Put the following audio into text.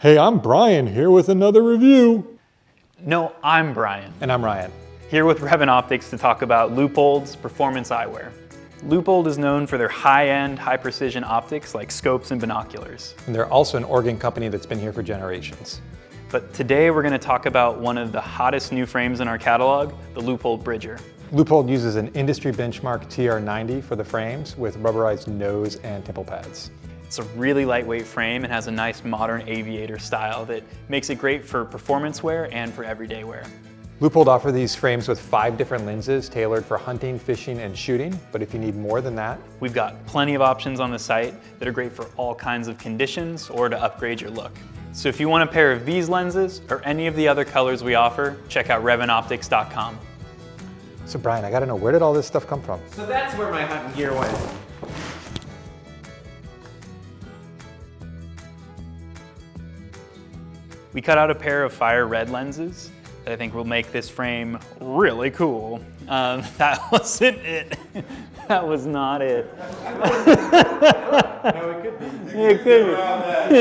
Hey, I'm Brian here with another review. No, I'm Brian. And I'm Ryan. Here with Revant Optics to talk about Leupold's performance eyewear. Leupold is known for their high-end, high-precision optics like scopes and binoculars. And they're also an Oregon company that's been here for generations. But today we're going to talk about one of the hottest new frames in our catalog, the Leupold Bridger. Leupold uses an industry benchmark TR90 for the frames with rubberized nose and temple pads. It's a really lightweight frame and has a nice modern aviator style that makes it great for performance wear and for everyday wear. Leupold offers these frames with 5 different lenses tailored for hunting, fishing, and shooting, but if you need more than that, we've got plenty of options on the site that are great for all kinds of conditions or to upgrade your look. So if you want a pair of these lenses or any of the other colors we offer, check out revantoptics.com. So Brian, I gotta know, where did all this stuff come from? So that's where my hunting gear went. We cut out a pair of fire red lenses that I think will make this frame really cool. That wasn't it. That was not it. No, it could be. It could be.